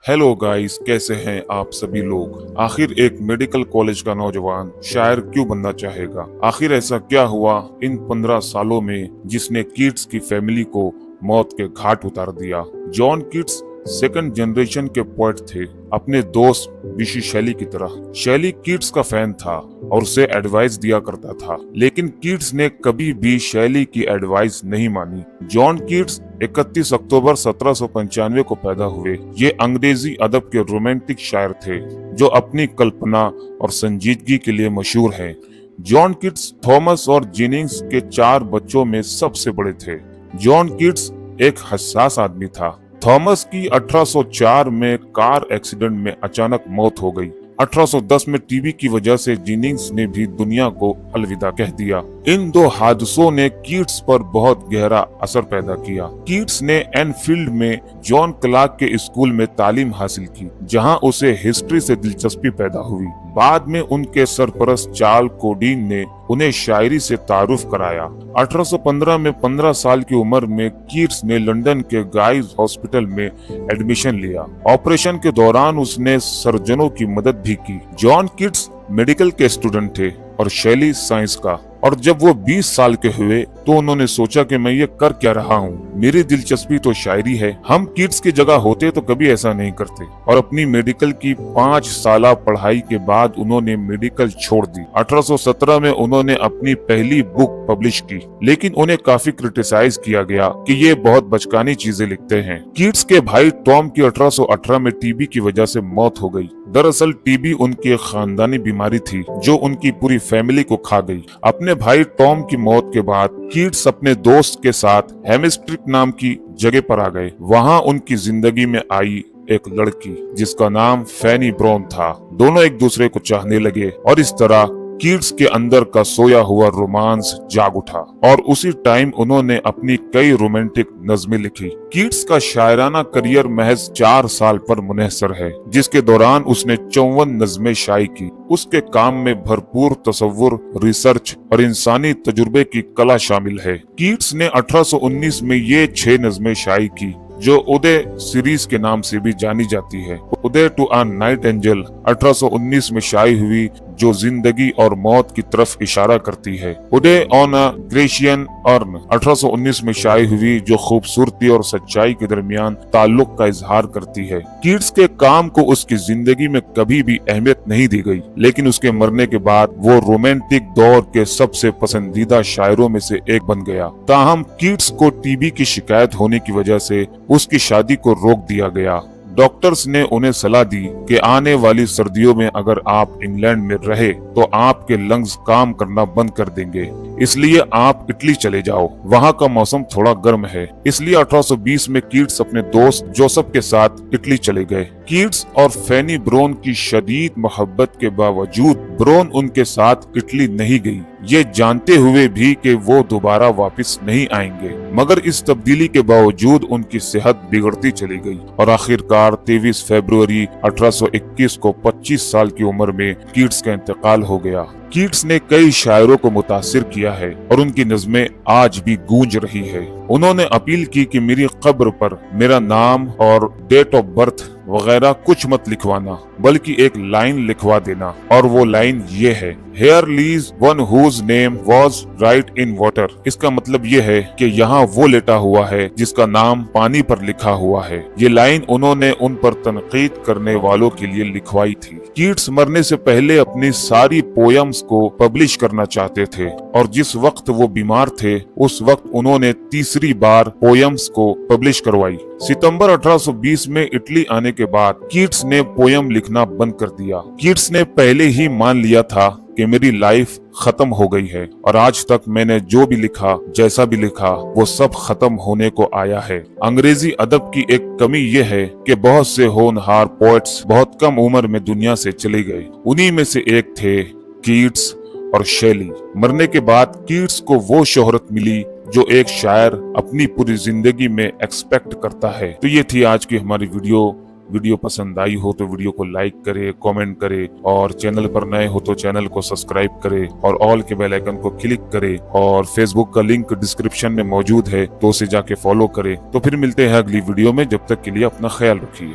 Hello guys, कैसे हैं आप सभी लोग। आखिर एक मेडिकल कॉलेज का नौजवान शायर क्यों बनना चाहेगा। आखिर ऐसा क्या हुआ इन 15 सालों में जिसने कीट्स की फैमिली को मौत के घाट उतार दिया। जॉन कीट्स सेकंड जनरेशन के पोएट थे, अपने दोस्त बिशी शैली की तरह। शैली कीट्स का फैन था और उसे एडवाइस दिया करता था, लेकिन कीट्स ने कभी भी शैली की एडवाइस नहीं मानी। जॉन कीट्स 31 अक्टूबर 1795 को पैदा हुए। ये अंग्रेजी अदब के रोमांटिक शायर थे जो अपनी कल्पना और संजीदगी के लिए मशहूर हैं। जॉन कीट्स थॉमस और जेनिंग्स के 4 बच्चों में सबसे बड़े थे। जॉन कीट्स एक हसास आदमी था। थॉमस की 1804 में कार एक्सीडेंट में अचानक मौत हो गई। 1810 में टीबी की वजह से जेनिंग्स ने भी दुनिया को अलविदा कह दिया। इन 2 हादसों ने कीट्स पर बहुत गहरा असर पैदा किया। कीट्स ने एनफील्ड में जॉन क्लार्क के स्कूल में तालीम हासिल की, जहां उसे हिस्ट्री से दिलचस्पी पैदा हुई। बाद में उनके सरपरस्त चार्ल्स कोडीन ने उन्हें शायरी से तारुफ कराया। 1815 में 15 साल की उम्र में कीट्स ने लंदन के गाइज हॉस्पिटल में एडमिशन लिया। ऑपरेशन के दौरान उसने सर्जनों की मदद भी की। जॉन कीट्स मेडिकल के स्टूडेंट थे और शैली साइंस का। और जब वो 20 साल के हुए तो उन्होंने सोचा कि मैं ये कर क्या रहा हूँ, मेरी दिलचस्पी तो शायरी है। हम कीट्स की जगह होते तो कभी ऐसा नहीं करते। और अपनी मेडिकल की 5 साल पढ़ाई के बाद उन्होंने मेडिकल छोड़ दी। 1817 में उन्होंने अपनी पहली बुक पब्लिश की, लेकिन उन्हें काफी क्रिटिसाइज किया गया कि ये बहुत बचकानी चीजें लिखते हैं। कीट्स के भाई टॉम की 1818 में टीबी की वजह से मौत हो गई। दरअसल टीबी उनकी खानदानी बीमारी थी जो उनकी पूरी फैमिली को खा गई। अपने भाई टॉम की मौत के बाद कीट्स अपने दोस्त के साथ हेमिस्ट्रिक नाम की जगह पर आ गए। वहां उनकी जिंदगी में आई एक लड़की जिसका नाम फैनी ब्राउन था। दोनों एक दूसरे को चाहने लगे और इस तरह कीट्स के अंदर का सोया हुआ रोमांस जाग उठा और उसी टाइम उन्होंने अपनी कई रोमांटिक नज़में लिखी। कीट्स का शायराना करियर महज 4 साल पर मुनहसर है, जिसके दौरान उसने 54 नज़में शाये की। उसके काम में भरपूर तसव्वुर, रिसर्च और इंसानी तजुर्बे की कला शामिल है। कीट्स ने 1819 में ये 6 नज़में शाये की जो उदय सीरीज के नाम से भी जानी जाती है। उदय टू अ नाइट एंजल 1819 में शाये हुई, जो जिंदगी और मौत की तरफ इशारा करती है। उदय ऑन अ ग्रेशियन अर्न 1819 में शाये हुई, जो खूबसूरती और सच्चाई के दरमियान ताल्लुक का इजहार करती है। कीट्स के काम को उसकी जिंदगी में कभी भी अहमियत नहीं दी गई, लेकिन उसके मरने के बाद वो रोमांटिक दौर के सबसे पसंदीदा शायरों में से एक बन गया। ताहम कीट्स को टीबी की शिकायत होने की वजह से उसकी शादी को रोक दिया गया। डॉक्टर्स ने उन्हें सलाह दी कि आने वाली सर्दियों में अगर आप इंग्लैंड में रहे तो आपके लंग्स काम करना बंद कर देंगे, इसलिए आप इटली चले जाओ, वहाँ का मौसम थोड़ा गर्म है। इसलिए 1820 में कीट्स अपने दोस्त जोसेफ के साथ इटली चले गए। कीट्स और फैनी ब्राउन की शदीद मोहब्बत के बावजूद ब्राउन उनके साथ इटली नहीं गई, ये जानते हुए भी कि वो दोबारा वापस नहीं आएंगे। मगर इस तब्दीली के बावजूद उनकी सेहत बिगड़ती चली गई और आखिरकार 23 फरवरी 1821 को 25 साल की उम्र में कीट्स का इंतकाल हो गया। कीट्स ने कई शायरों को मुतासिर किया है और उनकी नज़में आज भी गूंज रही है। उन्होंने अपील की कि मेरी कब्र पर मेरा नाम और डेट ऑफ बर्थ वगैरह कुछ मत लिखवाना, बल्कि एक लाइन लिखवा देना, और वो लाइन ये है, Here lies one whose name was right in water। इसका मतलब ये है कि यहाँ वो लेटा हुआ है जिसका नाम पानी पर लिखा हुआ है। ये लाइन उन्होंने उन पर तनकीद करने वालों के लिए लिखवाई थी। कीट्स मरने से पहले अपनी सारी पोयम्स को पब्लिश करना चाहते थे और जिस वक्त वो बीमार थे उस वक्त उन्होंने तीसरी बार पोयम्स को पब्लिश करवाई। सितंबर 1820 में इटली आने के बाद कीट्स ने पोयम लिखना बंद कर दिया। कीट्स ने पहले ही मान लिया था कि मेरी लाइफ खत्म हो गई है और आज तक मैंने जो भी लिखा, जैसा भी लिखा, वो सब खत्म होने को आया है। अंग्रेजी अदब की एक कमी ये है कि बहुत से होनहार पोएट्स बहुत कम उम्र में दुनिया से चले गए। उन्हीं में से एक थे कीट्स और शैली। मरने के बाद कीट्स को वो शोहरत मिली जो एक शायर अपनी पूरी जिंदगी में एक्सपेक्ट करता है। तो ये थी आज की हमारी वीडियो पसंद आई हो तो वीडियो को लाइक करे, कमेंट करे और चैनल पर नए हो तो चैनल को सब्सक्राइब करे और ऑल के बेल आइकन को क्लिक करे और फेसबुक का लिंक डिस्क्रिप्शन में मौजूद है तो उसे जाके फॉलो करे। तो फिर मिलते हैं अगली वीडियो में, जब तक के लिए अपना ख्याल रखिए।